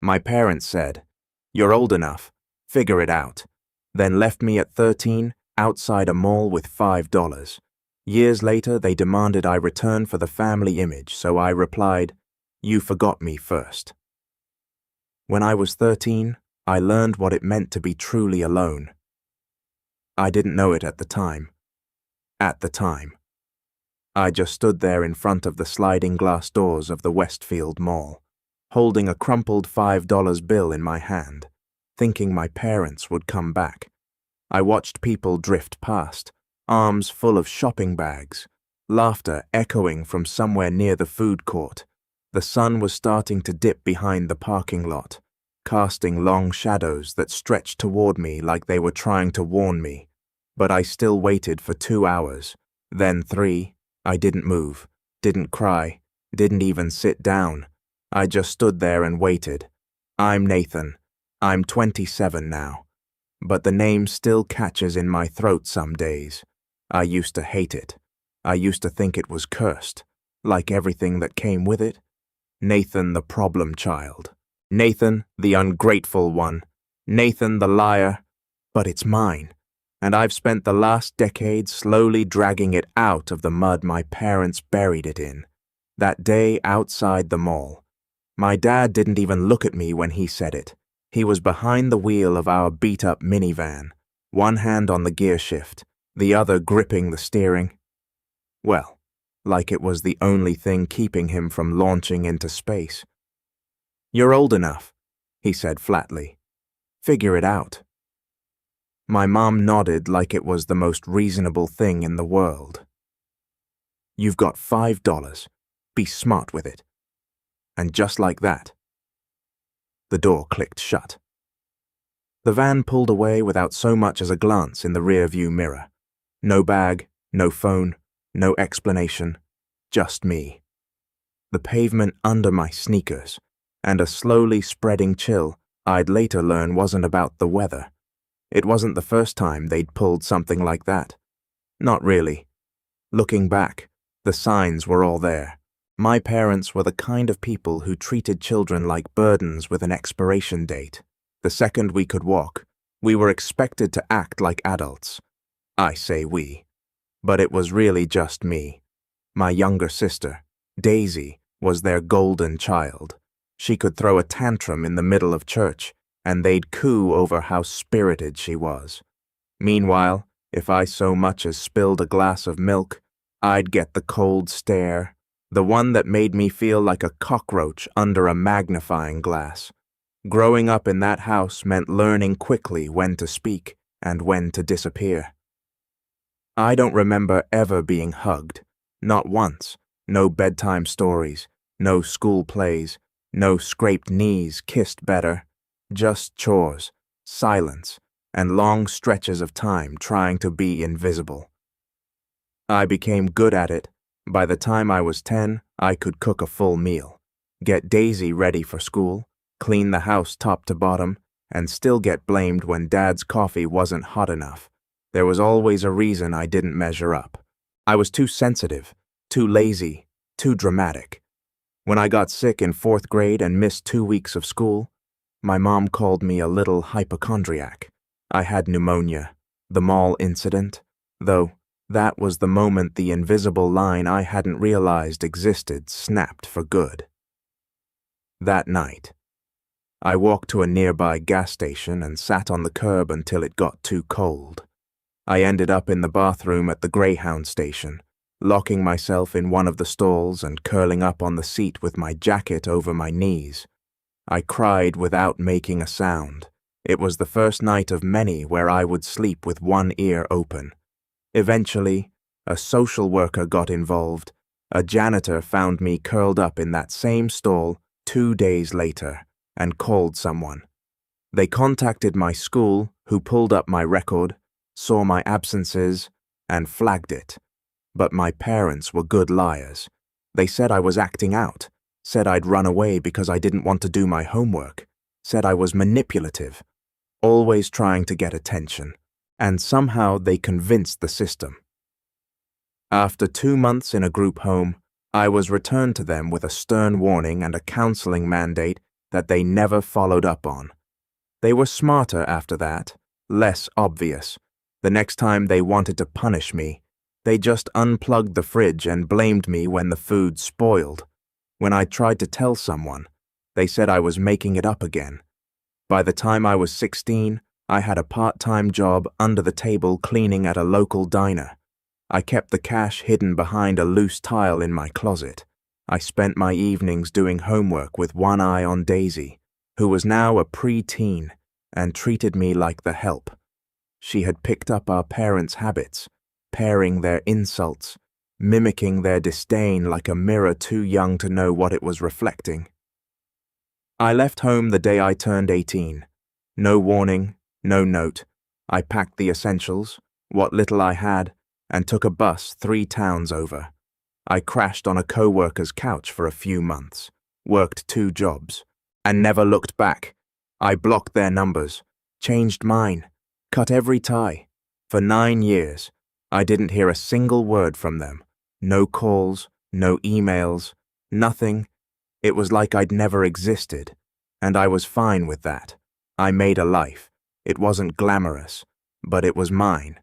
My parents said, "You're old enough, figure it out," then left me at 13 outside a mall with $5. Years later, they demanded I return for the family image, so I replied, "You forgot me first." When I was 13, I learned what it meant to be truly alone. I didn't know it at the time. At the time. I just stood there in front of the sliding glass doors of the Westfield Mall, holding a crumpled $5 bill in my hand, thinking my parents would come back. I watched people drift past, arms full of shopping bags, laughter echoing from somewhere near the food court. The sun was starting to dip behind the parking lot, casting long shadows that stretched toward me like they were trying to warn me. But I still waited for 2 hours, then 3. I didn't move, didn't cry, didn't even sit down. I just stood there and waited. I'm Nathan. I'm 27 now. But the name still catches in my throat some days. I used to hate it. I used to think it was cursed, like everything that came with it. Nathan the problem child. Nathan the ungrateful one. Nathan the liar. But it's mine. And I've spent the last decade slowly dragging it out of the mud my parents buried it in. That day outside the mall. My dad didn't even look at me when he said it. He was behind the wheel of our beat-up minivan, one hand on the gear shift, the other gripping the steering. Well, like it was the only thing keeping him from launching into space. "You're old enough," he said flatly. "Figure it out." My mom nodded like it was the most reasonable thing in the world. "You've got $5. Be smart with it." And just like that, the door clicked shut. The van pulled away without so much as a glance in the rear-view mirror. No bag, no phone, no explanation, just me. The pavement under my sneakers, and a slowly spreading chill I'd later learn wasn't about the weather. It wasn't the first time they'd pulled something like that. Not really. Looking back, the signs were all there. My parents were the kind of people who treated children like burdens with an expiration date. The second we could walk, we were expected to act like adults. I say we. But it was really just me. My younger sister, Daisy, was their golden child. She could throw a tantrum in the middle of church, and they'd coo over how spirited she was. Meanwhile, if I so much as spilled a glass of milk, I'd get the cold stare, the one that made me feel like a cockroach under a magnifying glass. Growing up in that house meant learning quickly when to speak and when to disappear. I don't remember ever being hugged, not once. No bedtime stories, no school plays, no scraped knees kissed better. Just chores, silence, and long stretches of time trying to be invisible. I became good at it. By the time I was 10, I could cook a full meal, get Daisy ready for school, clean the house top to bottom, and still get blamed when Dad's coffee wasn't hot enough. There was always a reason I didn't measure up. I was too sensitive, too lazy, too dramatic. When I got sick in 4th grade and missed 2 weeks of school, my mom called me a little hypochondriac. I had pneumonia, the mall incident, though that was the moment the invisible line I hadn't realized existed snapped for good. That night, I walked to a nearby gas station and sat on the curb until it got too cold. I ended up in the bathroom at the Greyhound station, locking myself in one of the stalls and curling up on the seat with my jacket over my knees. I cried without making a sound. It was the first night of many where I would sleep with one ear open. Eventually, a social worker got involved. A janitor found me curled up in that same stall 2 days later and called someone. They contacted my school, who pulled up my record, saw my absences, and flagged it. But my parents were good liars. They said I was acting out, said I'd run away because I didn't want to do my homework, said I was manipulative, always trying to get attention, and somehow they convinced the system. After 2 months in a group home, I was returned to them with a stern warning and a counseling mandate that they never followed up on. They were smarter after that, less obvious. The next time they wanted to punish me, they just unplugged the fridge and blamed me when the food spoiled. When I tried to tell someone, they said I was making it up again. By the time I was 16, I had a part-time job under the table cleaning at a local diner. I kept the cash hidden behind a loose tile in my closet. I spent my evenings doing homework with one eye on Daisy, who was now a pre-teen and treated me like the help. She had picked up our parents' habits, pairing their insults, mimicking their disdain like a mirror too young to know what it was reflecting. I left home the day I turned 18. No warning, no note. I packed the essentials, what little I had, and took a bus 3 towns over. I crashed on a co-worker's couch for a few months, worked 2 jobs, and never looked back. I blocked their numbers, changed mine, cut every tie. For 9 years, I didn't hear a single word from them. No calls, no emails, nothing. It was like I'd never existed, and I was fine with that. I made a life. It wasn't glamorous, but it was mine.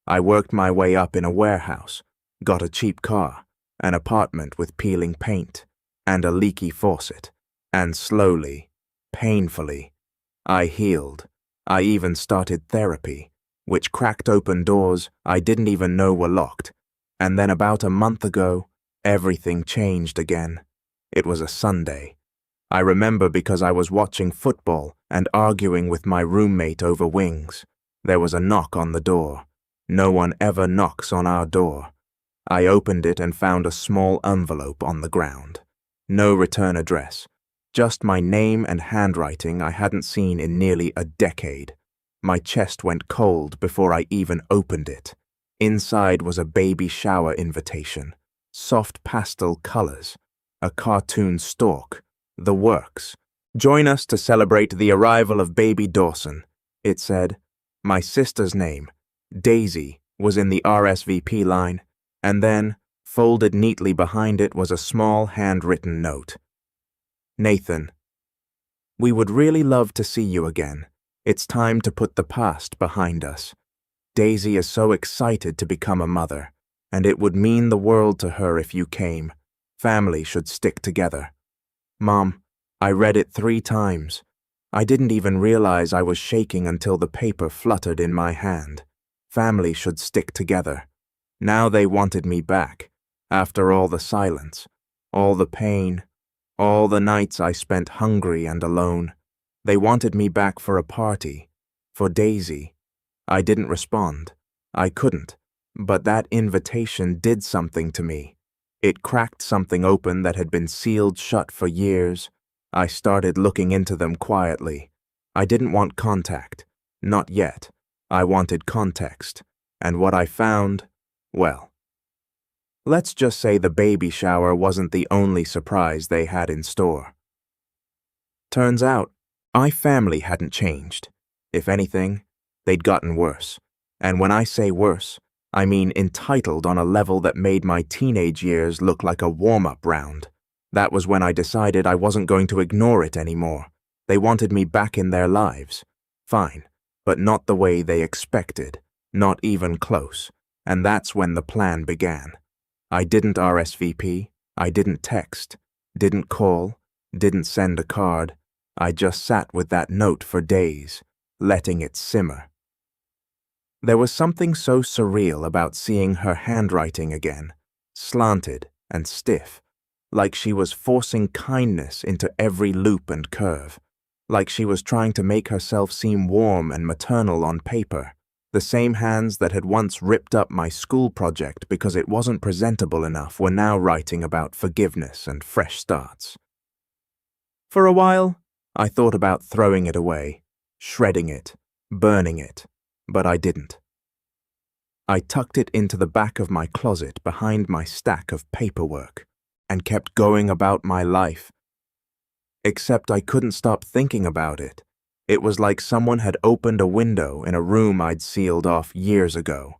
I worked my way up in a warehouse, got a cheap car, an apartment with peeling paint, and a leaky faucet, and slowly, painfully, I healed. I even started therapy, which cracked open doors I didn't even know were locked. And then about a month ago, everything changed again. It was a Sunday. I remember because I was watching football and arguing with my roommate over wings. There was a knock on the door. No one ever knocks on our door. I opened it and found a small envelope on the ground. No return address. Just my name and handwriting I hadn't seen in nearly a decade. My chest went cold before I even opened it. Inside was a baby shower invitation, soft pastel colors, a cartoon stork, the works. Join us to celebrate the arrival of baby Dawson, it said. My sister's name, Daisy, was in the RSVP line, and then, folded neatly behind it, was a small handwritten note. Nathan, we would really love to see you again. It's time to put the past behind us. Daisy is so excited to become a mother, and it would mean the world to her if you came. Family should stick together. Mom, I read it 3 times. I didn't even realize I was shaking until the paper fluttered in my hand. Family should stick together. Now they wanted me back, after all the silence, all the pain, all the nights I spent hungry and alone. They wanted me back for a party, for Daisy. I didn't respond. I couldn't. But that invitation did something to me. It cracked something open that had been sealed shut for years. I started looking into them quietly. I didn't want contact. Not yet. I wanted context. And what I found, well, let's just say the baby shower wasn't the only surprise they had in store. Turns out, my family hadn't changed. If anything, they'd gotten worse. And when I say worse, I mean entitled on a level that made my teenage years look like a warm-up round. That was when I decided I wasn't going to ignore it anymore. They wanted me back in their lives. Fine, but not the way they expected, not even close. And that's when the plan began. I didn't RSVP, I didn't text, didn't call, didn't send a card. I just sat with that note for days, letting it simmer. There was something so surreal about seeing her handwriting again, slanted and stiff, like she was forcing kindness into every loop and curve, like she was trying to make herself seem warm and maternal on paper. The same hands that had once ripped up my school project because it wasn't presentable enough were now writing about forgiveness and fresh starts. For a while, I thought about throwing it away, shredding it, burning it, but I didn't. I tucked it into the back of my closet behind my stack of paperwork and kept going about my life. Except I couldn't stop thinking about it. It was like someone had opened a window in a room I'd sealed off years ago.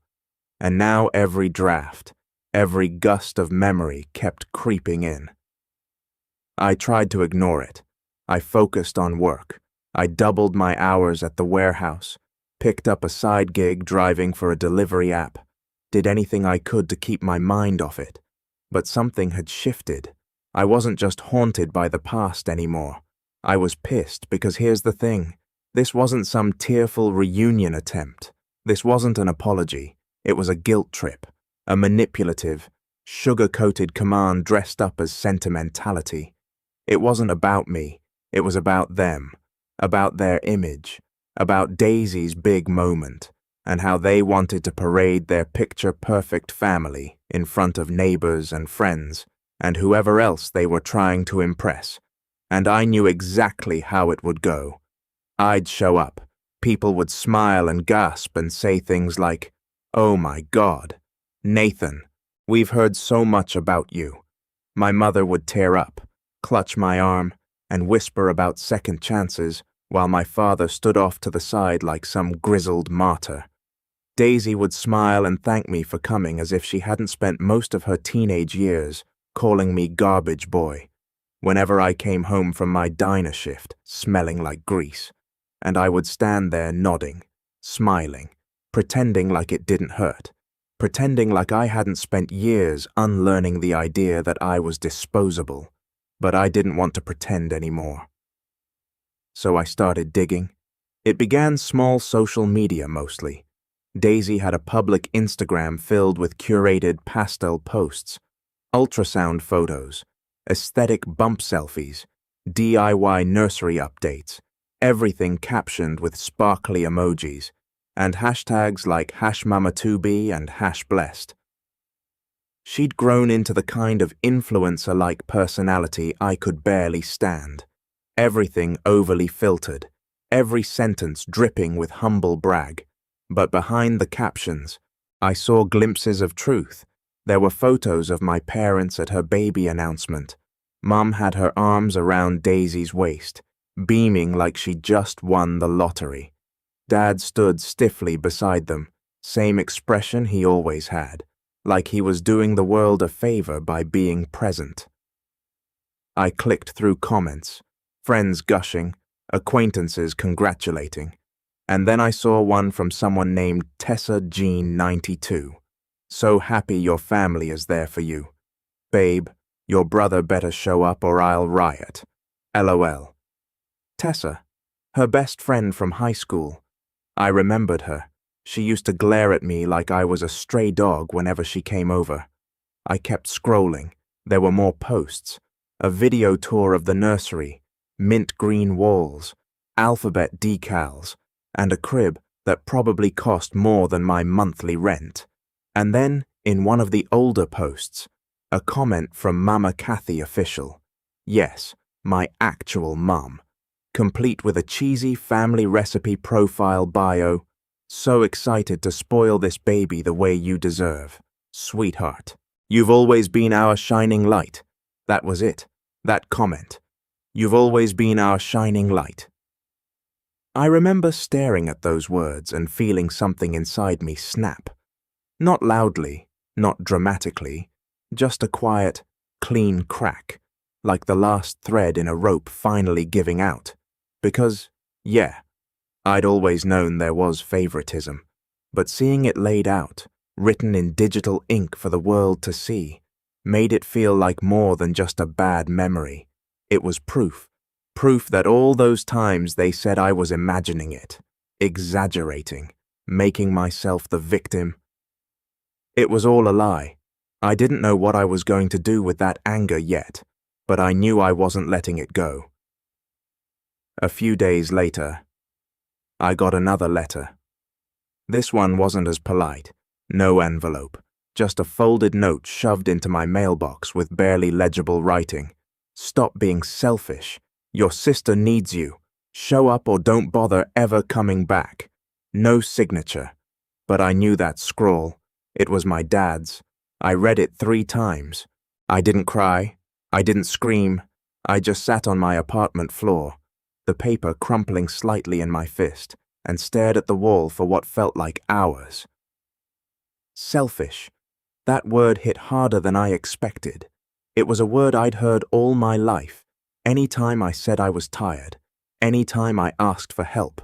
And now every draft, every gust of memory kept creeping in. I tried to ignore it. I focused on work. I doubled my hours at the warehouse, picked up a side gig driving for a delivery app, did anything I could to keep my mind off it. But something had shifted. I wasn't just haunted by the past anymore. I was pissed because here's the thing. This wasn't some tearful reunion attempt. This wasn't an apology. It was a guilt trip, a manipulative, sugar-coated command dressed up as sentimentality. It wasn't about me. It was about them, about their image, about Daisy's big moment, and how they wanted to parade their picture-perfect family in front of neighbors and friends, and whoever else they were trying to impress. And I knew exactly how it would go. I'd show up. People would smile and gasp and say things like, "Oh my God, Nathan, we've heard so much about you." My mother would tear up, clutch my arm, and whisper about second chances while my father stood off to the side like some grizzled martyr. Daisy would smile and thank me for coming as if she hadn't spent most of her teenage years calling me garbage boy, whenever I came home from my diner shift smelling like grease, and I would stand there nodding, smiling, pretending like it didn't hurt, pretending like I hadn't spent years unlearning the idea that I was disposable, but I didn't want to pretend anymore. So I started digging. It began small social media mostly. Daisy had a public Instagram filled with curated pastel posts, ultrasound photos, aesthetic bump selfies, DIY nursery updates, everything captioned with sparkly emojis, and hashtags like #mamatubi and #blessed. She'd grown into the kind of influencer-like personality I could barely stand. Everything overly filtered, every sentence dripping with humble brag. But behind the captions, I saw glimpses of truth. There were photos of my parents at her baby announcement. Mum had her arms around Daisy's waist, beaming like she'd just won the lottery. Dad stood stiffly beside them, same expression he always had, like he was doing the world a favor by being present. I clicked through comments, friends gushing, acquaintances congratulating, and then I saw one from someone named Tessa Jean 92. "So happy your family is there for you. Babe, your brother better show up or I'll riot. LOL. Tessa, her best friend from high school. I remembered her. She used to glare at me like I was a stray dog whenever she came over. I kept scrolling. There were more posts. A video tour of the nursery, mint green walls, alphabet decals, and a crib that probably cost more than my monthly rent. And then, in one of the older posts, a comment from Mama Kathy official. Yes, my actual mum. Complete with a cheesy family recipe profile bio. "So excited to spoil this baby the way you deserve. Sweetheart. You've always been our shining light." That was it. That comment. "You've always been our shining light." I remember staring at those words and feeling something inside me snap. Not loudly, not dramatically, just a quiet, clean crack, like the last thread in a rope finally giving out. Because, yeah, I'd always known there was favoritism, but seeing it laid out, written in digital ink for the world to see, made it feel like more than just a bad memory. It was proof that all those times they said I was imagining it, exaggerating, making myself the victim. It was all a lie. I didn't know what I was going to do with that anger yet, but I knew I wasn't letting it go. A few days later, I got another letter. This one wasn't as polite. No envelope, just a folded note shoved into my mailbox with barely legible writing. "Stop being selfish. Your sister needs you. Show up or don't bother ever coming back." No signature. But I knew that scrawl. It was my dad's. I read it 3 times. I didn't cry. I didn't scream. I just sat on my apartment floor, the paper crumpling slightly in my fist, and stared at the wall for what felt like hours. Selfish. That word hit harder than I expected. It was a word I'd heard all my life, Anytime I said I was tired, anytime I asked for help,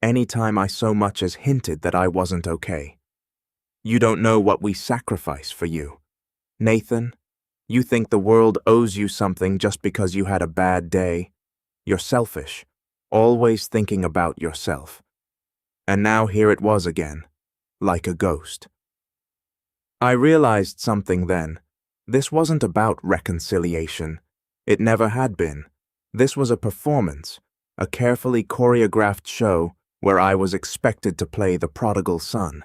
anytime I so much as hinted that I wasn't okay. You don't know what we sacrifice for you. Nathan, you think the world owes you something just because you had a bad day. You're selfish, always thinking about yourself. And now here it was again, like a ghost. I realized something then. This wasn't about reconciliation. It never had been. This was a performance, a carefully choreographed show where I was expected to play the prodigal son,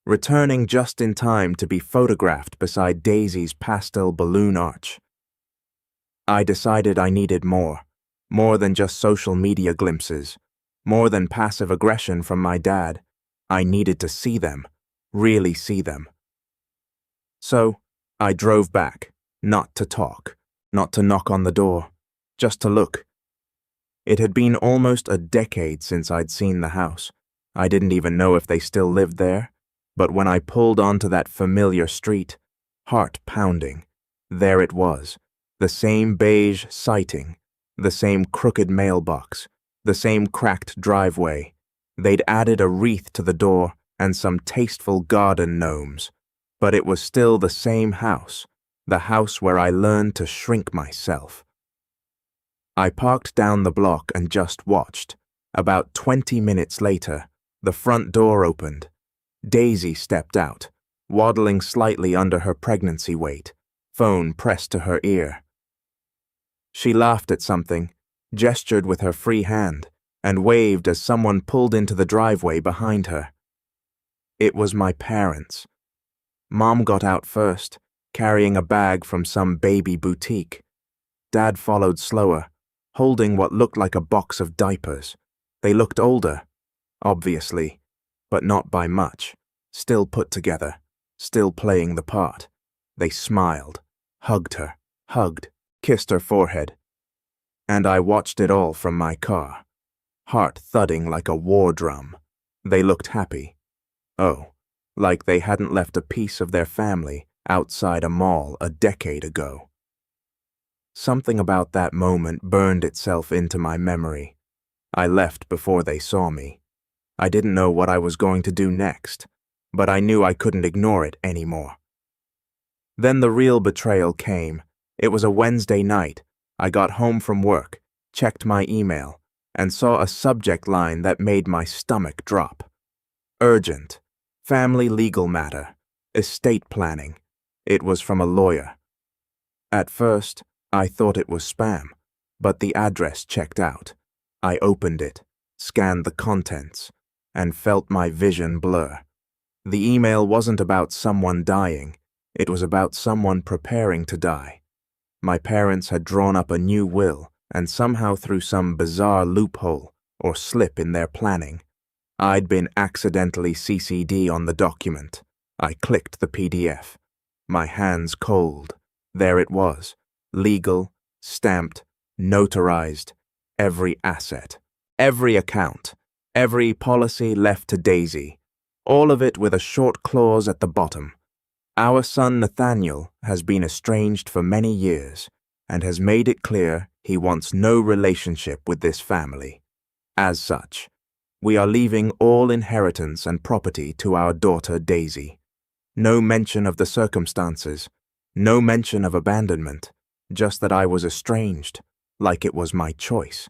returning just in time to be photographed beside Daisy's pastel balloon arch. I decided I needed more than just social media glimpses, more than passive aggression from my dad. I needed to see them, really see them. So, I drove back, not to talk, not to knock on the door, just to look. It had been almost a decade since I'd seen the house. I didn't even know if they still lived there, but when I pulled onto that familiar street, heart pounding, there it was, the same beige siding, the same crooked mailbox, the same cracked driveway. They'd added a wreath to the door and some tasteful garden gnomes, but it was still the same house, the house where I learned to shrink myself. I parked down the block and just watched. About 20 minutes later, the front door opened. Daisy stepped out, waddling slightly under her pregnancy weight, phone pressed to her ear. She laughed at something, gestured with her free hand, and waved as someone pulled into the driveway behind her. It was my parents. Mom got out first, carrying a bag from some baby boutique. Dad followed slower, holding what looked like a box of diapers. They looked older, obviously, but not by much, still put together, still playing the part. They smiled, hugged her, kissed her forehead. And I watched it all from my car, heart thudding like a war drum. They looked happy. Oh, like they hadn't left a piece of their family outside a mall a decade ago. Something about that moment burned itself into my memory. I left before they saw me. I didn't know what I was going to do next, but I knew I couldn't ignore it anymore. Then the real betrayal came. It was a Wednesday night. I got home from work, checked my email, and saw a subject line that made my stomach drop. Urgent. Family legal matter. Estate planning. It was from a lawyer. At first, I thought it was spam, but the address checked out. I opened it, scanned the contents, and felt my vision blur. The email wasn't about someone dying. It was about someone preparing to die. My parents had drawn up a new will, and somehow through some bizarre loophole or slip in their planning, I'd been accidentally CC'd on the document. I clicked the PDF. My hands cold. There it was. Legal, stamped, notarized, every asset, every account, every policy left to Daisy, all of it with a short clause at the bottom. Our son Nathaniel has been estranged for many years and has made it clear he wants no relationship with this family. As such, we are leaving all inheritance and property to our daughter Daisy. No mention of the circumstances, no mention of abandonment. Just that I was estranged, like it was my choice.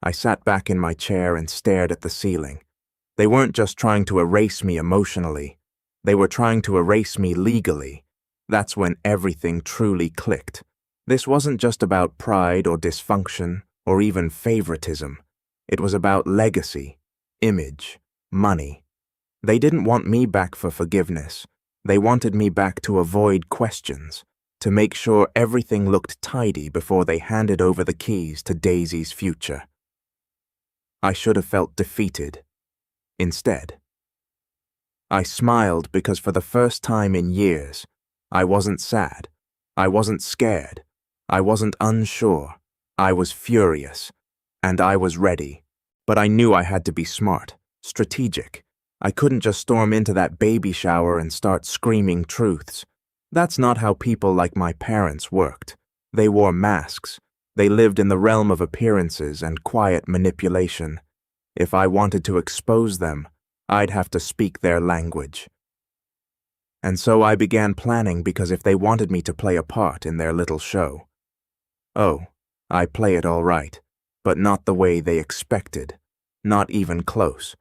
I sat back in my chair and stared at the ceiling. They weren't just trying to erase me emotionally. They were trying to erase me legally. That's when everything truly clicked. This wasn't just about pride or dysfunction or even favoritism. It was about legacy, image, money. They didn't want me back for forgiveness. They wanted me back to avoid questions, to make sure everything looked tidy before they handed over the keys to Daisy's future. I should have felt defeated. Instead, I smiled because for the first time in years, I wasn't sad, I wasn't scared, I wasn't unsure, I was furious, and I was ready. But I knew I had to be smart, strategic. I couldn't just storm into that baby shower and start screaming truths. That's not how people like my parents worked. They wore masks. They lived in the realm of appearances and quiet manipulation. If I wanted to expose them, I'd have to speak their language. And so I began planning, because if they wanted me to play a part in their little show, oh, I play it all right, but not the way they expected. Not even close.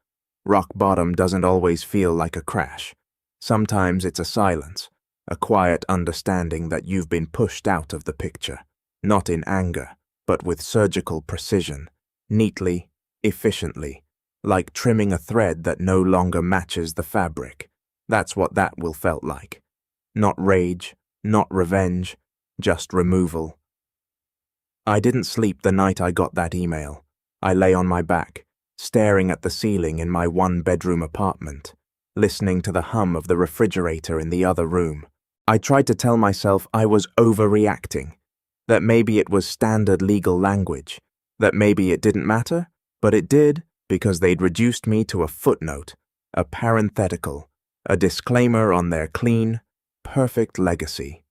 Rock bottom doesn't always feel like a crash. Sometimes it's a silence, a quiet understanding that you've been pushed out of the picture, not in anger, but with surgical precision, neatly, efficiently, like trimming a thread that no longer matches the fabric. That's what that will felt like. Not rage, not revenge, just removal. I didn't sleep the night I got that email. I lay on my back, staring at the ceiling in my one-bedroom apartment, listening to the hum of the refrigerator in the other room. I tried to tell myself I was overreacting, that maybe it was standard legal language, that maybe it didn't matter, but it did, because they'd reduced me to a footnote, a parenthetical, a disclaimer on their clean, perfect legacy.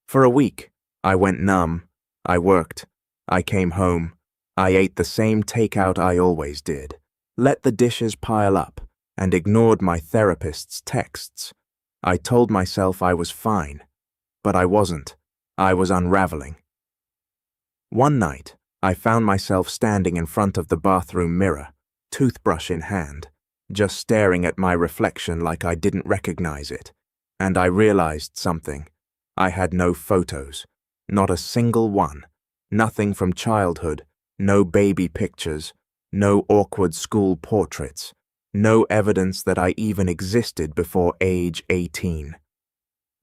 For a week, I went numb. I worked. I came home. I ate the same takeout I always did, let the dishes pile up, and ignored my therapist's texts. I told myself I was fine, but I wasn't. I was unraveling. One night, I found myself standing in front of the bathroom mirror, toothbrush in hand, just staring at my reflection like I didn't recognize it, and I realized something. I had no photos, not a single one, nothing from childhood, no baby pictures, no awkward school portraits, no evidence that I even existed before age 18.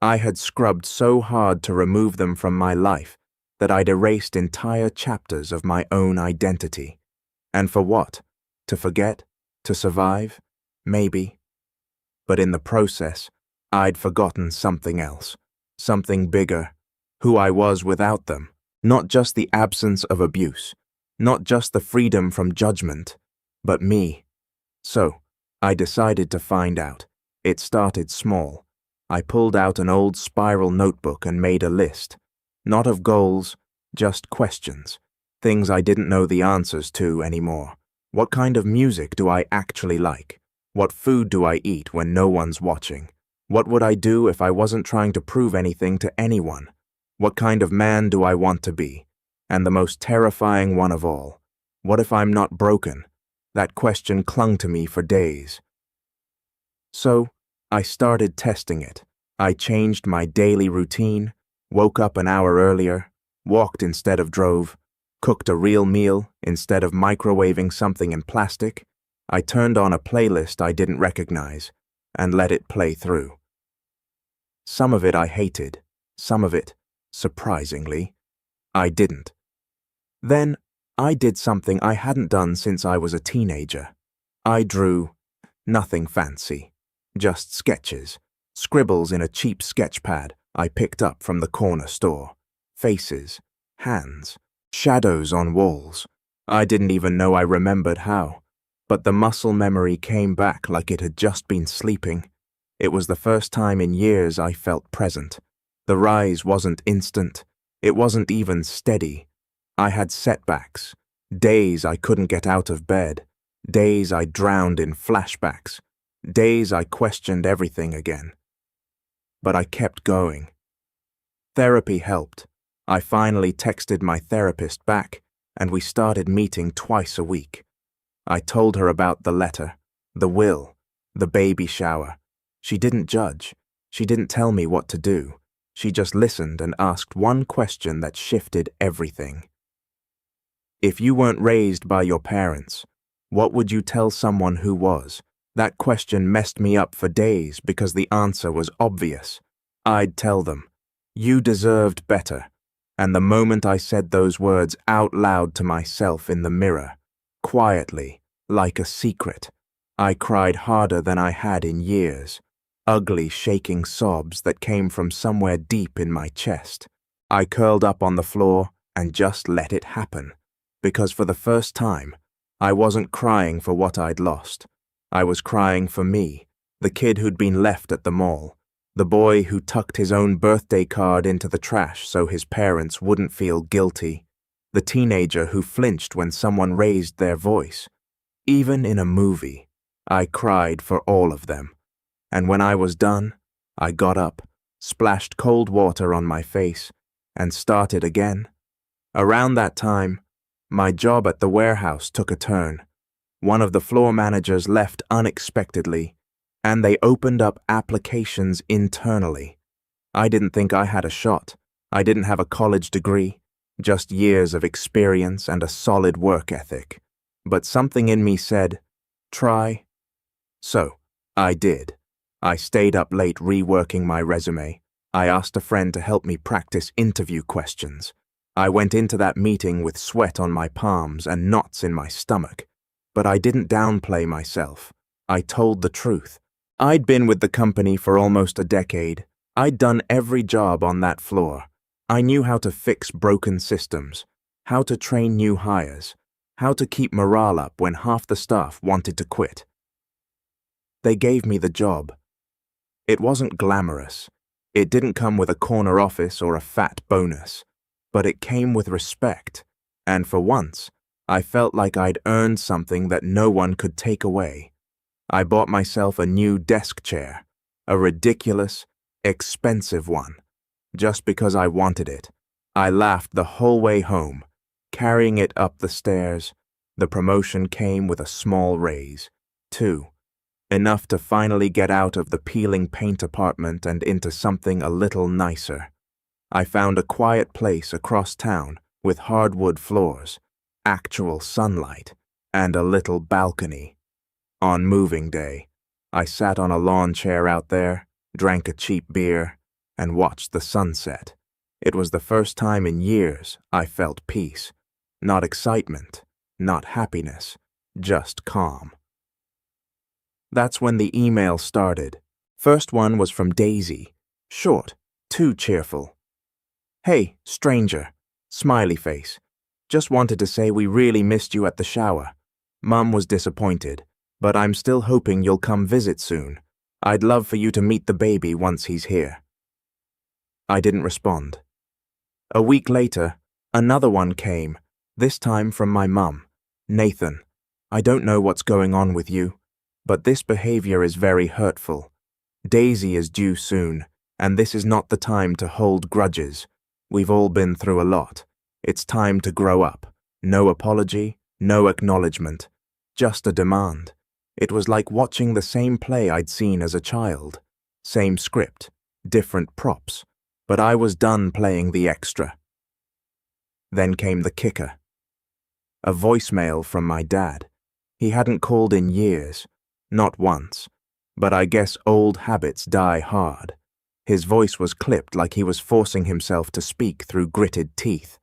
I had scrubbed so hard to remove them from my life that I'd erased entire chapters of my own identity. And for what? To forget? To survive? Maybe. But in the process, I'd forgotten something else, something bigger, who I was without them, not just the absence of abuse, not just the freedom from judgment, but me. So, I decided to find out. It started small. I pulled out an old spiral notebook and made a list, not of goals, just questions, things I didn't know the answers to anymore. What kind of music do I actually like? What food do I eat when no one's watching? What would I do if I wasn't trying to prove anything to anyone? What kind of man do I want to be? And the most terrifying one of all, what if I'm not broken? That question clung to me for days. So, I started testing it. I changed my daily routine, woke up an hour earlier, walked instead of drove, cooked a real meal instead of microwaving something in plastic. I turned on a playlist I didn't recognize and let it play through. Some of it I hated, some of it, surprisingly, I didn't. Then, I did something I hadn't done since I was a teenager. I drew nothing fancy, just sketches, scribbles in a cheap sketch pad I picked up from the corner store, faces, hands, shadows on walls. I didn't even know I remembered how, but the muscle memory came back like it had just been sleeping. It was the first time in years I felt present. The rise wasn't instant. It wasn't even steady. I had setbacks, days I couldn't get out of bed, days I drowned in flashbacks, days I questioned everything again. But I kept going. Therapy helped. I finally texted my therapist back, and we started meeting twice a week. I told her about the letter, the will, the baby shower. She didn't judge. She didn't tell me what to do. She just listened and asked one question that shifted everything. If you weren't raised by your parents, what would you tell someone who was? That question messed me up for days because the answer was obvious. I'd tell them, you deserved better. And the moment I said those words out loud to myself in the mirror, quietly, like a secret, I cried harder than I had in years, ugly shaking sobs that came from somewhere deep in my chest. I curled up on the floor and just let it happen, because for the first time, I wasn't crying for what I'd lost. I was crying for me, the kid who'd been left at the mall, The boy who tucked his own birthday card into the trash so his parents wouldn't feel guilty. The teenager who flinched when someone raised their voice. Even in a movie, I cried for all of them. And when I was done, I got up, splashed cold water on my face, and started again. Around that time, my job at the warehouse took a turn. One of the floor managers left unexpectedly, and they opened up applications internally. I didn't think I had a shot. I didn't have a college degree, just years of experience and a solid work ethic. But something in me said, try. So, I did. I stayed up late reworking my resume. I asked a friend to help me practice interview questions. I went into that meeting with sweat on my palms and knots in my stomach. But I didn't downplay myself. I told the truth. I'd been with the company for almost a decade. I'd done every job on that floor. I knew how to fix broken systems, how to train new hires, how to keep morale up when half the staff wanted to quit. They gave me the job. It wasn't glamorous. It didn't come with a corner office or a fat bonus, but it came with respect, and for once, I felt like I'd earned something that no one could take away. I bought myself a new desk chair, a ridiculous, expensive one, just because I wanted it. I laughed the whole way home, carrying it up the stairs. The promotion came with a small raise, too. Enough to finally get out of the peeling paint apartment and into something a little nicer. I found a quiet place across town with hardwood floors, actual sunlight, and a little balcony. On moving day, I sat on a lawn chair out there, drank a cheap beer, and watched the sunset. It was the first time in years I felt peace. Not excitement, not happiness, just calm. That's when the email started. First one was from Daisy. Short, too cheerful. Hey, stranger. Smiley face. Just wanted to say we really missed you at the shower. Mum was disappointed, but I'm still hoping you'll come visit soon. I'd love for you to meet the baby once he's here. I didn't respond. A week later, another one came, this time from my mum. Nathan, I don't know what's going on with you, but this behavior is very hurtful. Daisy is due soon, and this is not the time to hold grudges. We've all been through a lot. It's time to grow up. No apology, no acknowledgement, just a demand. It was like watching the same play I'd seen as a child. Same script, different props, but I was done playing the extra. Then came the kicker. A voicemail from my dad. He hadn't called in years. Not once, but I guess old habits die hard. His voice was clipped like he was forcing himself to speak through gritted teeth.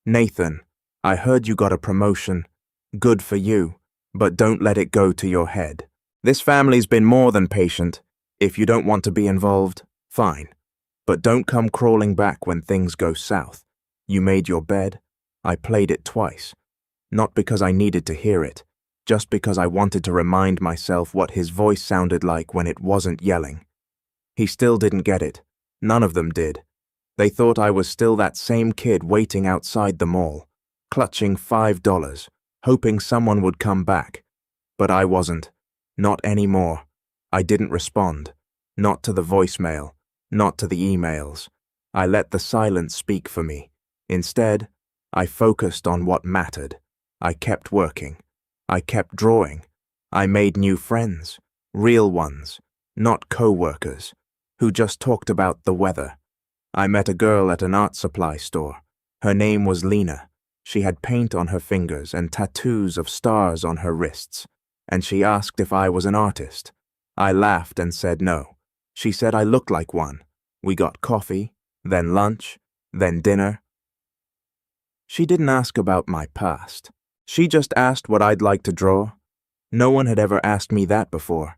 Nathan, I heard you got a promotion. Good for you, but don't let it go to your head. This family's been more than patient. If you don't want to be involved, fine. But don't come crawling back when things go south. You made your bed. I played it twice. Not because I needed to hear it. Just because I wanted to remind myself what his voice sounded like when it wasn't yelling. He still didn't get it. None of them did. They thought I was still that same kid waiting outside the mall, clutching $5, hoping someone would come back. But I wasn't. Not anymore. I didn't respond. Not to the voicemail. Not to the emails. I let the silence speak for me. Instead, I focused on what mattered. I kept working. I kept drawing. I made new friends, real ones, not co-workers, who just talked about the weather. I met a girl at an art supply store. Her name was Lena. She had paint on her fingers and tattoos of stars on her wrists, and she asked if I was an artist. I laughed and said no. She said I looked like one. We got coffee, then lunch, then dinner. She didn't ask about my past. She just asked what I'd like to draw. No one had ever asked me that before.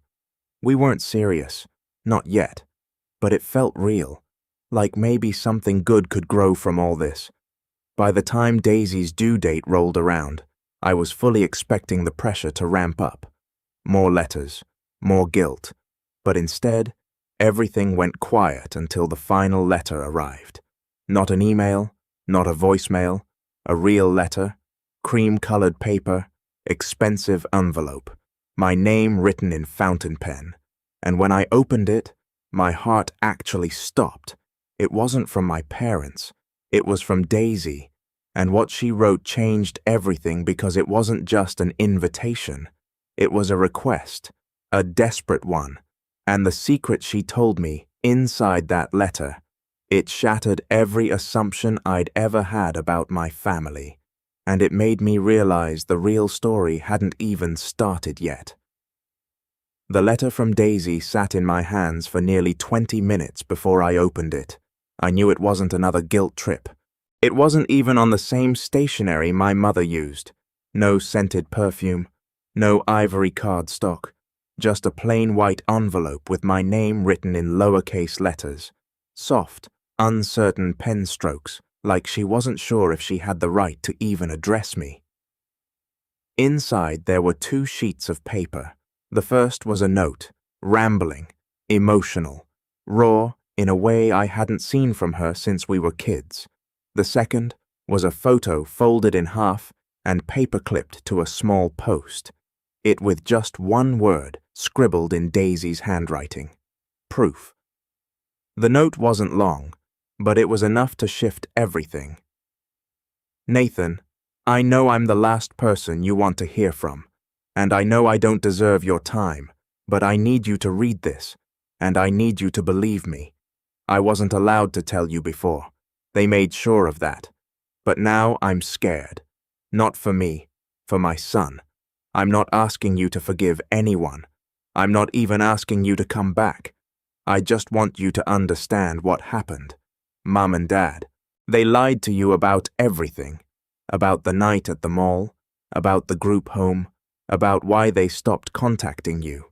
We weren't serious, not yet, but it felt real, like maybe something good could grow from all this. By the time Daisy's due date rolled around, I was fully expecting the pressure to ramp up. More letters, more guilt, but instead, Everything went quiet until the final letter arrived. Not an email, not a voicemail, a real letter, cream-colored paper, expensive envelope, my name written in fountain pen. And when I opened it, my heart actually stopped. It wasn't from my parents. It was from Daisy. And what she wrote changed everything because it wasn't just an invitation. It was a request, a desperate one. And the secret she told me inside that letter, it shattered every assumption I'd ever had about my family. And it made me realize the real story hadn't even started yet. The letter from Daisy sat in my hands for nearly 20 minutes before I opened it. I knew it wasn't another guilt trip. It wasn't even on the same stationery my mother used. No scented perfume, no ivory cardstock, just a plain white envelope with my name written in lowercase letters. Soft, uncertain pen strokes, like she wasn't sure if she had the right to even address me. Inside there were 2 sheets of paper. The first was a note, rambling, emotional, raw in a way I hadn't seen from her since we were kids. The second was a photo folded in half and paper-clipped to a small post. It with just one word scribbled in Daisy's handwriting. Proof. The note wasn't long, but it was enough to shift everything. Nathan, I know I'm the last person you want to hear from, and I know I don't deserve your time, but I need you to read this, and I need you to believe me. I wasn't allowed to tell you before. They made sure of that. But now I'm scared. Not for me, for my son. I'm not asking you to forgive anyone. I'm not even asking you to come back. I just want you to understand what happened. Mum and Dad, they lied to you about everything. About the night at the mall, about the group home, about why they stopped contacting you.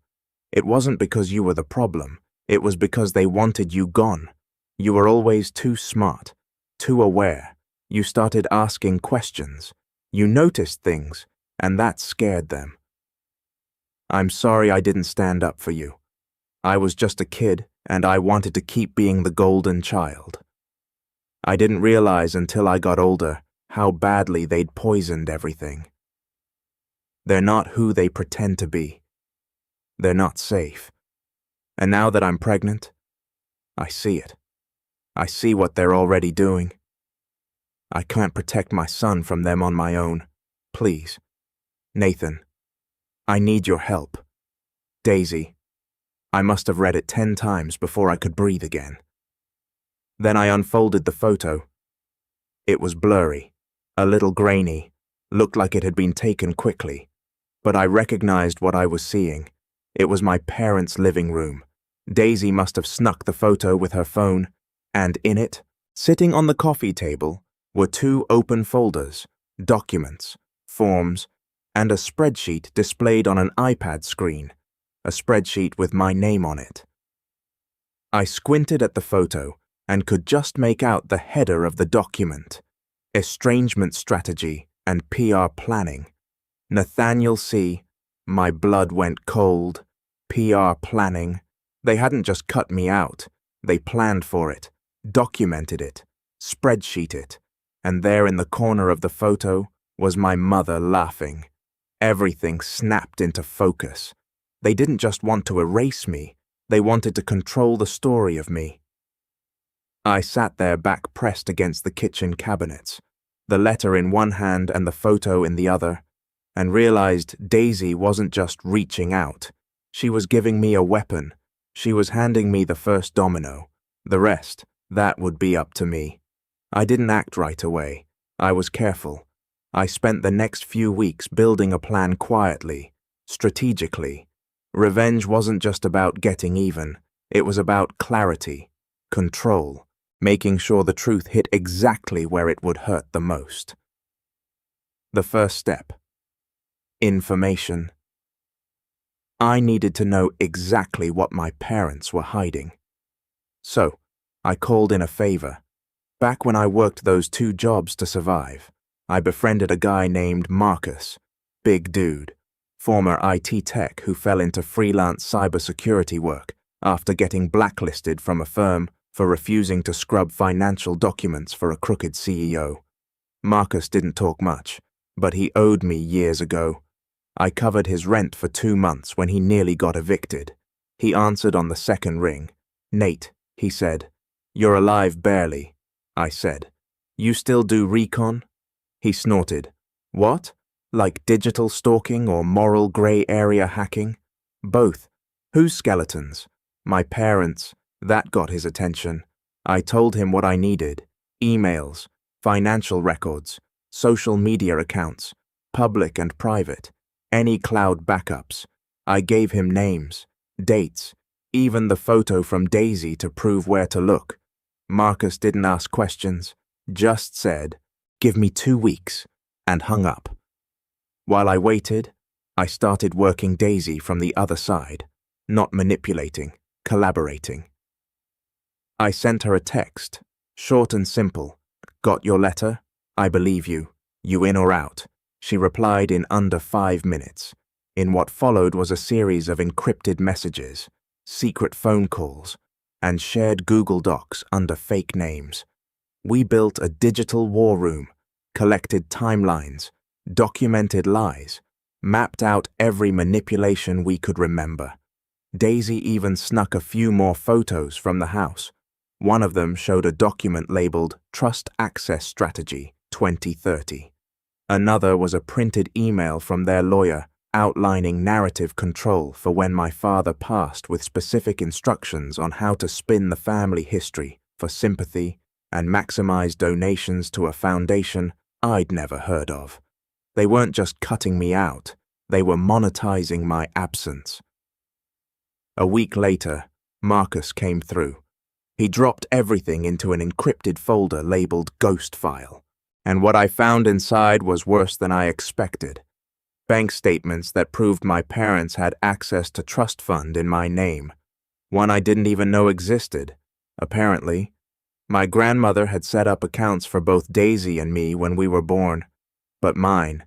It wasn't because you were the problem. It was because they wanted you gone. You were always too smart, too aware. You started asking questions. You noticed things, and that scared them. I'm sorry I didn't stand up for you. I was just a kid, and I wanted to keep being the golden child. I didn't realize until I got older how badly they'd poisoned everything. They're not who they pretend to be. They're not safe. And now that I'm pregnant, I see it. I see what they're already doing. I can't protect my son from them on my own. Please. Nathan, I need your help. Daisy. I must have read it 10 times before I could breathe again. Then I unfolded the photo. It was blurry, a little grainy, looked like it had been taken quickly. But I recognized what I was seeing. It was my parents' living room. Daisy must have snuck the photo with her phone, and in it, sitting on the coffee table, were 2 open folders, documents, forms, and a spreadsheet displayed on an iPad screen, a spreadsheet with my name on it. I squinted at the photo and could just make out the header of the document, Estrangement Strategy and PR Planning. Nathaniel C. My blood went cold. PR Planning. They hadn't just cut me out. They planned for it, documented it, spreadsheet it, and there in the corner of the photo was my mother laughing. Everything snapped into focus. They didn't just want to erase me, they wanted to control the story of me. I sat there back pressed against the kitchen cabinets, the letter in one hand and the photo in the other, and realized Daisy wasn't just reaching out. She was giving me a weapon. She was handing me the first domino. The rest, that would be up to me. I didn't act right away. I was careful. I spent the next few weeks building a plan quietly, strategically. Revenge wasn't just about getting even. It was about clarity, control, making sure the truth hit exactly where it would hurt the most. The first step. Information. I needed to know exactly what my parents were hiding. So, I called in a favor. Back when I worked those 2 jobs to survive, I befriended a guy named Marcus, big dude, former IT tech who fell into freelance cybersecurity work after getting blacklisted from a firm for refusing to scrub financial documents for a crooked CEO. Marcus didn't talk much, but he owed me years ago. I covered his rent for 2 months when he nearly got evicted. He answered on the second ring. "Nate," he said. "You're alive barely." I said. "You still do recon?" He snorted. "What? Like digital stalking or moral gray area hacking?" "Both. Whose skeletons?" "My parents." That got his attention. I told him what I needed: emails, financial records, social media accounts, public and private, any cloud backups. I gave him names, dates, even the photo from Daisy to prove where to look. Marcus didn't ask questions, just said, "Give me 2 weeks," and hung up. While I waited, I started working Daisy from the other side, not manipulating, collaborating. I sent her a text, short and simple. "Got your letter? I believe you. You in or out?" She replied in under 5 minutes. In what followed was a series of encrypted messages, secret phone calls, and shared Google Docs under fake names. We built a digital war room, collected timelines, documented lies, mapped out every manipulation we could remember. Daisy even snuck a few more photos from the house. One of them showed a document labeled Trust Access Strategy 2030. Another was a printed email from their lawyer outlining narrative control for when my father passed, with specific instructions on how to spin the family history for sympathy and maximize donations to a foundation I'd never heard of. They weren't just cutting me out, they were monetizing my absence. A week later, Marcus came through. He dropped everything into an encrypted folder labeled Ghost File, and what I found inside was worse than I expected. Bank statements that proved my parents had access to trust fund in my name, one I didn't even know existed. Apparently, my grandmother had set up accounts for both Daisy and me when we were born, but mine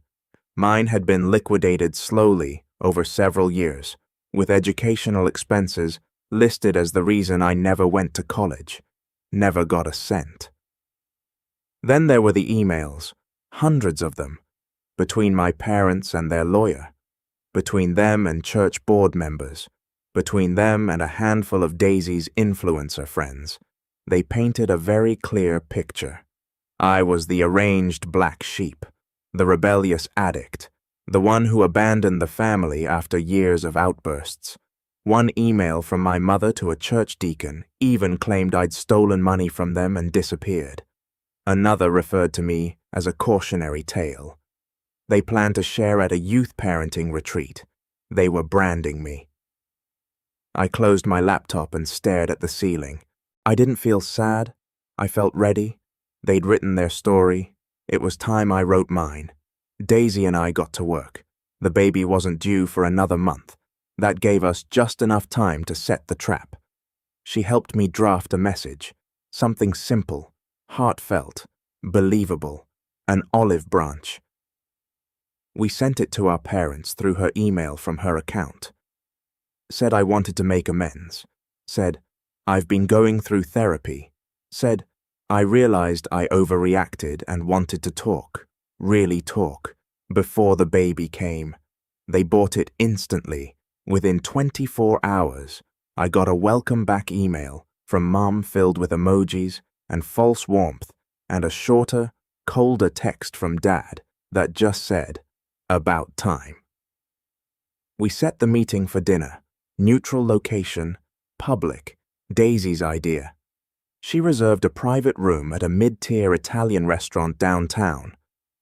had been liquidated slowly over several years, with educational expenses listed as the reason I never went to college, never got a cent. Then there were the emails, hundreds of them, between my parents and their lawyer, between them and church board members, between them and a handful of Daisy's influencer friends. They painted a very clear picture. I was the arranged black sheep, the rebellious addict, the one who abandoned the family after years of outbursts. One email from my mother to a church deacon even claimed I'd stolen money from them and disappeared. Another referred to me as a cautionary tale. They planned to share at a youth parenting retreat. They were branding me. I closed my laptop and stared at the ceiling. I didn't feel sad. I felt ready. They'd written their story. It was time I wrote mine. Daisy and I got to work. The baby wasn't due for another month. That gave us just enough time to set the trap. She helped me draft a message, something simple, heartfelt, believable, an olive branch. We sent it to our parents through her email from her account. Said I wanted to make amends. Said, I've been going through therapy. Said, I realized I overreacted and wanted to talk, really talk, before the baby came. They bought it instantly. Within 24 hours, I got a welcome back email from Mom filled with emojis and false warmth, and a shorter, colder text from Dad that just said, about time. We set the meeting for dinner, neutral location, public, Daisy's idea. She reserved a private room at a mid-tier Italian restaurant downtown,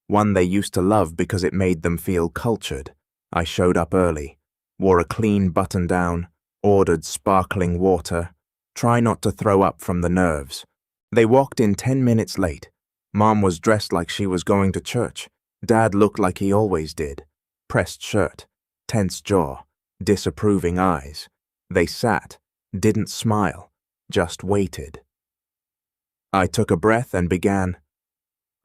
one they used to love because it made them feel cultured. I showed up early, wore a clean button-down, ordered sparkling water, try not to throw up from the nerves. They walked in 10 minutes late. Mom was dressed like she was going to church. Dad looked like he always did. Pressed shirt, tense jaw, disapproving eyes. They sat, didn't smile, just waited. I took a breath and began.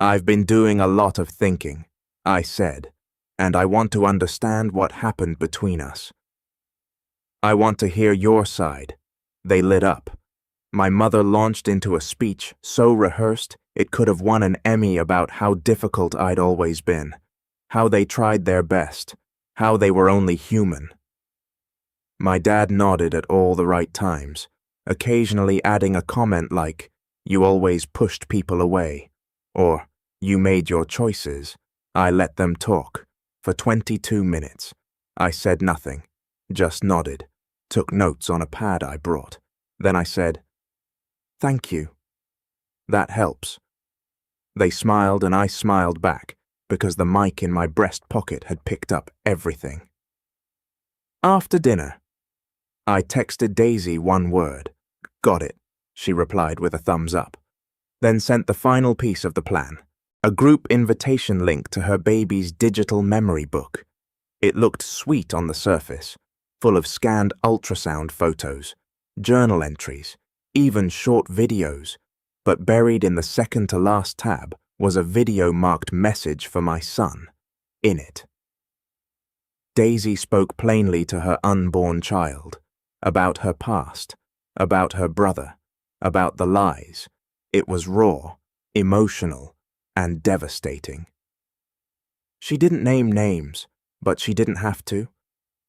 I've been doing a lot of thinking, I said, and I want to understand what happened between us. I want to hear your side, They lit up. My mother launched into a speech so rehearsed it could have won an Emmy about how difficult I'd always been, how they tried their best, how they were only human. My dad nodded at all the right times, occasionally adding a comment like, "You always pushed people away," or "You made your choices. I let them talk." For 22 minutes, I said nothing, just nodded, took notes on a pad I brought. Then I said, "Thank you. That helps." They smiled and I smiled back because the mic in my breast pocket had picked up everything. After dinner, I texted Daisy one word. "Got it," she replied with a thumbs up. Then sent the final piece of the plan, a group invitation link to her baby's digital memory book. It looked sweet on the surface, full of scanned ultrasound photos, journal entries, even short videos, but buried in the second-to-last tab was a video-marked message for my son. In it, Daisy spoke plainly to her unborn child, about her past, about her brother, about the lies. It was raw, emotional, and devastating. She didn't name names, but she didn't have to.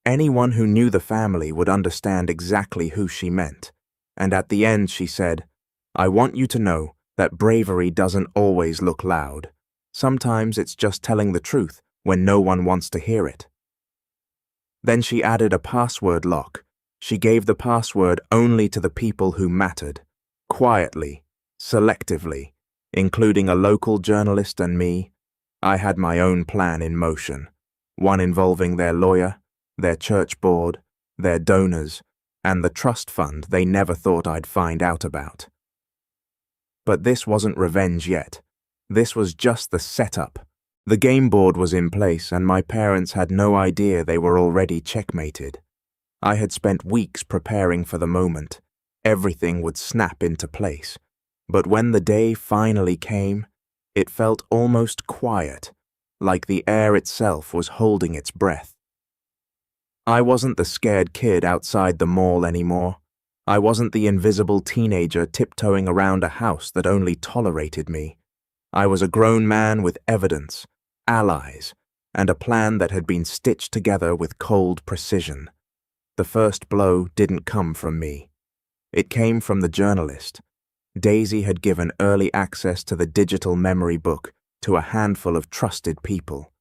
Anyone who knew the family would understand exactly who she meant. And at the end she said, "I want you to know that bravery doesn't always look loud. Sometimes it's just telling the truth when no one wants to hear it." Then she added a password lock. She gave the password only to the people who mattered, quietly, selectively, including a local journalist and me. I had my own plan in motion, one involving their lawyer, their church board, their donors, and the trust fund they never thought I'd find out about. But this wasn't revenge yet. This was just the setup. The game board was in place and my parents had no idea they were already checkmated. I had spent weeks preparing for the moment. Everything would snap into place. But when the day finally came, it felt almost quiet, like the air itself was holding its breath. I wasn't the scared kid outside the mall anymore. I wasn't the invisible teenager tiptoeing around a house that only tolerated me. I was a grown man with evidence, allies, and a plan that had been stitched together with cold precision. The first blow didn't come from me. It came from the journalist. Daisy had given early access to the digital memory book to a handful of trusted people,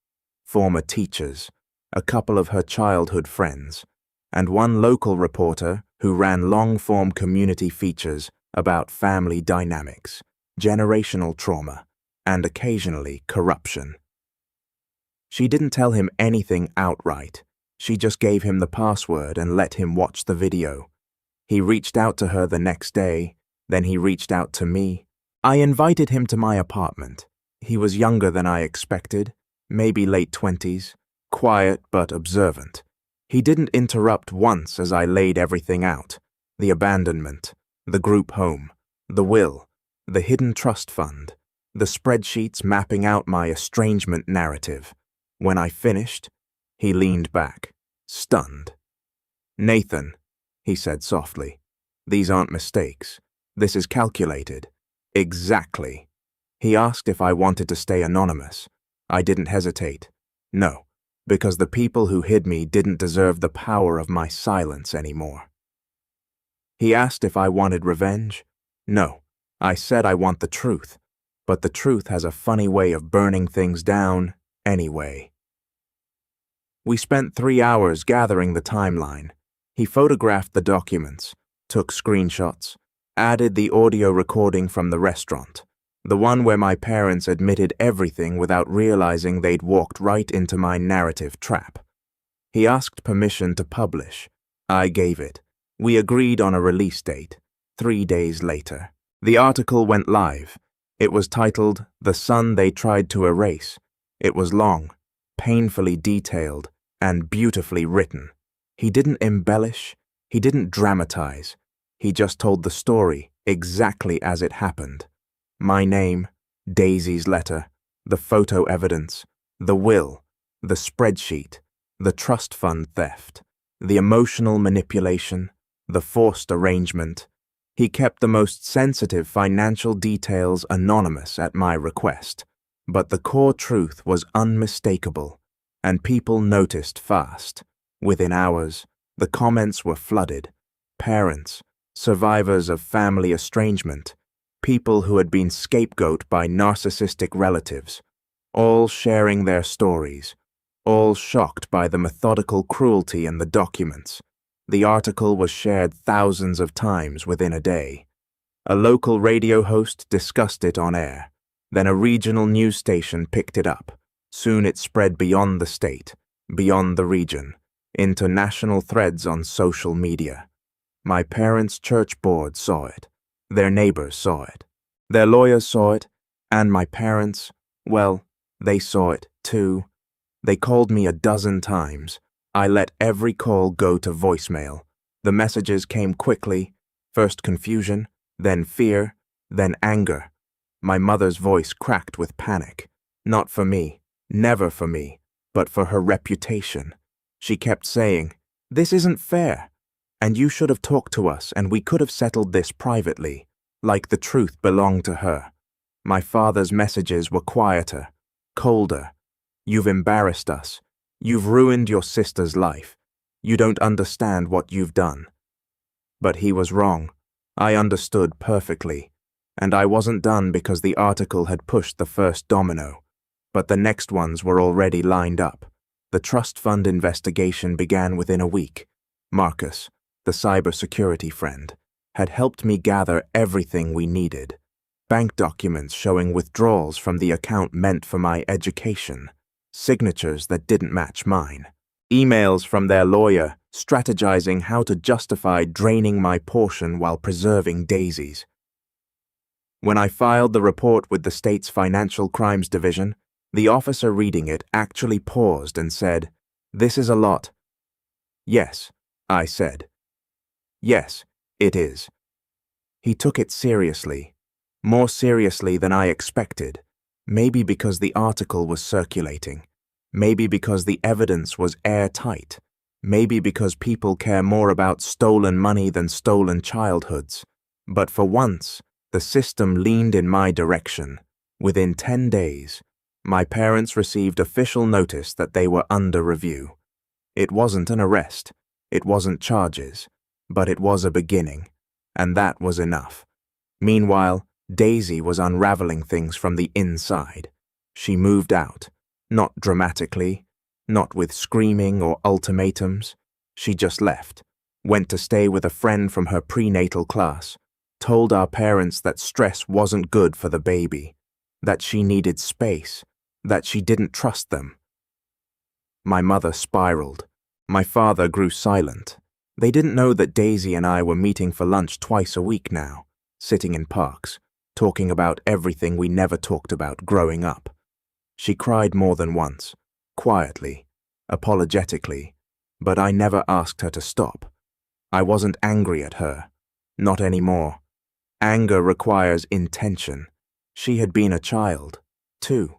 former teachers, a couple of her childhood friends, and one local reporter who ran long-form community features about family dynamics, generational trauma, and occasionally corruption. She didn't tell him anything outright. She just gave him the password and let him watch the video. He reached out to her the next day, then he reached out to me. I invited him to my apartment. He was younger than I expected, maybe late 20s, quiet but observant. He didn't interrupt once as I laid everything out: the abandonment, the group home, the will, the hidden trust fund, the spreadsheets mapping out my estrangement narrative. When I finished, he leaned back, stunned. "Nathan," he said softly, "these aren't mistakes. This is calculated. Exactly." He asked if I wanted to stay anonymous. I didn't hesitate. No, because the people who hid me didn't deserve the power of my silence anymore. He asked if I wanted revenge. No, I said I want the truth, but the truth has a funny way of burning things down anyway. We spent 3 hours gathering the timeline. He photographed the documents, took screenshots, added the audio recording from the restaurant, the one where my parents admitted everything without realizing they'd walked right into my narrative trap. He asked permission to publish. I gave it. We agreed on a release date, 3 days later. The article went live. It was titled "The Son They Tried to Erase." It was long, painfully detailed, and beautifully written. He didn't embellish, he didn't dramatize. He just told the story exactly as it happened. My name, Daisy's letter, the photo evidence, the will, the spreadsheet, the trust fund theft, the emotional manipulation, the forced arrangement. He kept the most sensitive financial details anonymous at my request, but the core truth was unmistakable, and people noticed fast. Within hours, the comments were flooded. Parents, survivors of family estrangement, people who had been scapegoated by narcissistic relatives, all sharing their stories, all shocked by the methodical cruelty in the documents. The article was shared thousands of times within a day. A local radio host discussed it on air. Then a regional news station picked it up. Soon it spread beyond the state, beyond the region, into national threads on social media. My parents' church board saw it. Their neighbors saw it. Their lawyers saw it. And my parents, well, they saw it too. They called me a dozen times. I let every call go to voicemail. The messages came quickly, first confusion, then fear, then anger. My mother's voice cracked with panic. Not for me, never for me, but for her reputation. She kept saying, "This isn't fair, and you should have talked to us and we could have settled this privately," like the truth belonged to her. My father's messages were quieter, colder. "You've embarrassed us. You've ruined your sister's life. You don't understand what you've done." But he was wrong. I understood perfectly. And I wasn't done because the article had pushed the first domino. But the next ones were already lined up. The trust fund investigation began within a week. Marcus, the cybersecurity friend, had helped me gather everything we needed. Bank documents showing withdrawals from the account meant for my education. Signatures that didn't match mine. Emails from their lawyer strategizing how to justify draining my portion while preserving Daisy's. When I filed the report with the state's Financial Crimes Division, the officer reading it actually paused and said, "This is a lot." "Yes," I said. "Yes, it is." He took it seriously, more seriously than I expected. Maybe because the article was circulating. Maybe because the evidence was airtight. Maybe because people care more about stolen money than stolen childhoods. But for once, the system leaned in my direction. Within 10 days, my parents received official notice that they were under review. It wasn't an arrest. It wasn't charges. But it was a beginning. And that was enough. Meanwhile, Daisy was unraveling things from the inside. She moved out, not dramatically, not with screaming or ultimatums. She just left, went to stay with a friend from her prenatal class, told our parents that stress wasn't good for the baby, that she needed space, that she didn't trust them. My mother spiraled. My father grew silent. They didn't know that Daisy and I were meeting for lunch twice a week now, sitting in parks, talking about everything we never talked about growing up. She cried more than once, quietly, apologetically, but I never asked her to stop. I wasn't angry at her, not anymore. Anger requires intention. She had been a child, too,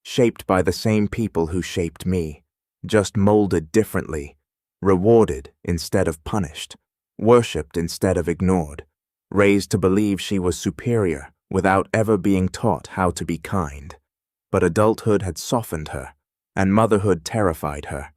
shaped by the same people who shaped me, just molded differently, rewarded instead of punished, worshipped instead of ignored, raised to believe she was superior without ever being taught how to be kind. But adulthood had softened her, and motherhood terrified her.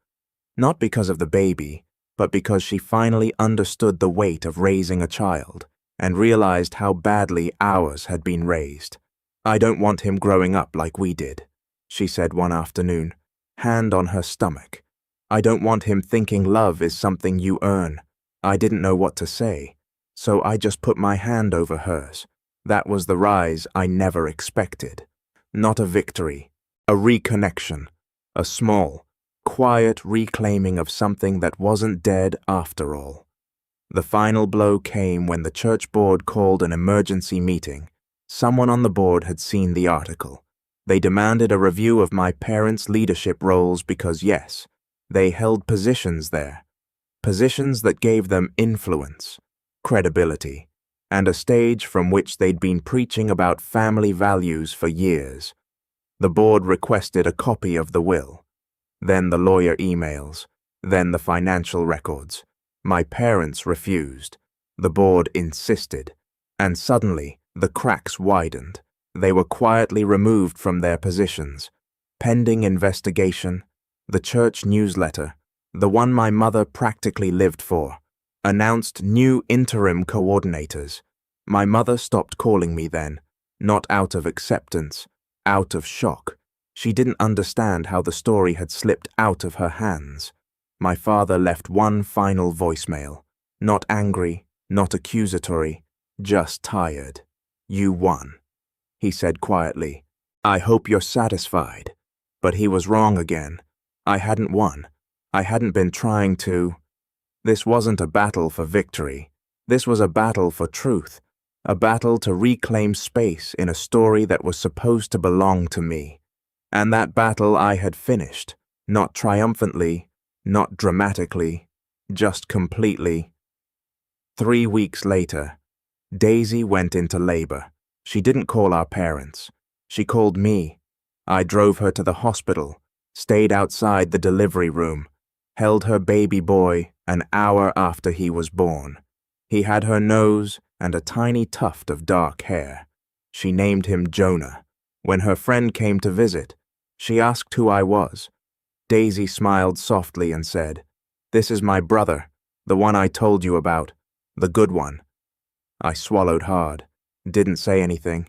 Not because of the baby, but because she finally understood the weight of raising a child and realized how badly ours had been raised. "I don't want him growing up like we did," she said one afternoon, hand on her stomach. "I don't want him thinking love is something you earn." I didn't know what to say, so I just put my hand over hers. That was the rise I never expected. Not a victory, a reconnection, a small, quiet reclaiming of something that wasn't dead after all. The final blow came when the church board called an emergency meeting. Someone on the board had seen the article. They demanded a review of my parents' leadership roles because, yes, they held positions there. Positions that gave them influence, credibility, and a stage from which they'd been preaching about family values for years. The board requested a copy of the will, then the lawyer emails, then the financial records. My parents refused. The board insisted. And suddenly, the cracks widened. They were quietly removed from their positions. Pending investigation, the church newsletter, the one my mother practically lived for, announced new interim coordinators. My mother stopped calling me then, not out of acceptance, out of shock. She didn't understand how the story had slipped out of her hands. My father left one final voicemail. Not angry, not accusatory, just tired. "You won," he said quietly. "I hope you're satisfied." But he was wrong again. I hadn't won. I hadn't been trying to. This wasn't a battle for victory. This was a battle for truth. A battle to reclaim space in a story that was supposed to belong to me. And that battle I had finished. Not triumphantly, not dramatically, just completely. 3 weeks later, Daisy went into labor. She didn't call our parents. She called me. I drove her to the hospital, stayed outside the delivery room, held her baby boy an hour after he was born. He had her nose and a tiny tuft of dark hair. She named him Jonah. When her friend came to visit, she asked who I was. Daisy smiled softly and said, "This is my brother, the one I told you about, the good one." I swallowed hard, didn't say anything,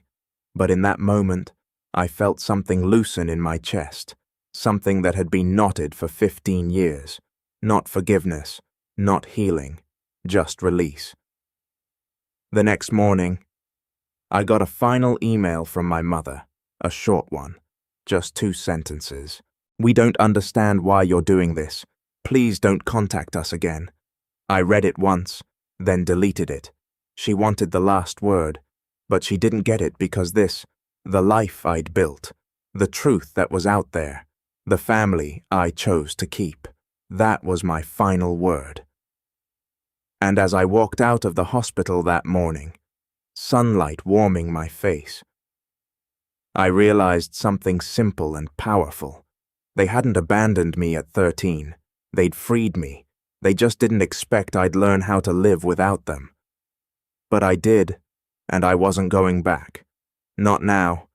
but in that moment, I felt something loosen in my chest, something that had been knotted for 15 years. Not forgiveness, not healing, just release. The next morning, I got a final email from my mother, a short one, just 2 sentences. "We don't understand why you're doing this. Please don't contact us again." I read it once, then deleted it. She wanted the last word, but she didn't get it because the life I'd built, the truth that was out there, the family I chose to keep, that was my final word. And as I walked out of the hospital that morning, sunlight warming my face, I realized something simple and powerful. They hadn't abandoned me at 13. They'd freed me. They just didn't expect I'd learn how to live without them. But I did, and I wasn't going back. Not now,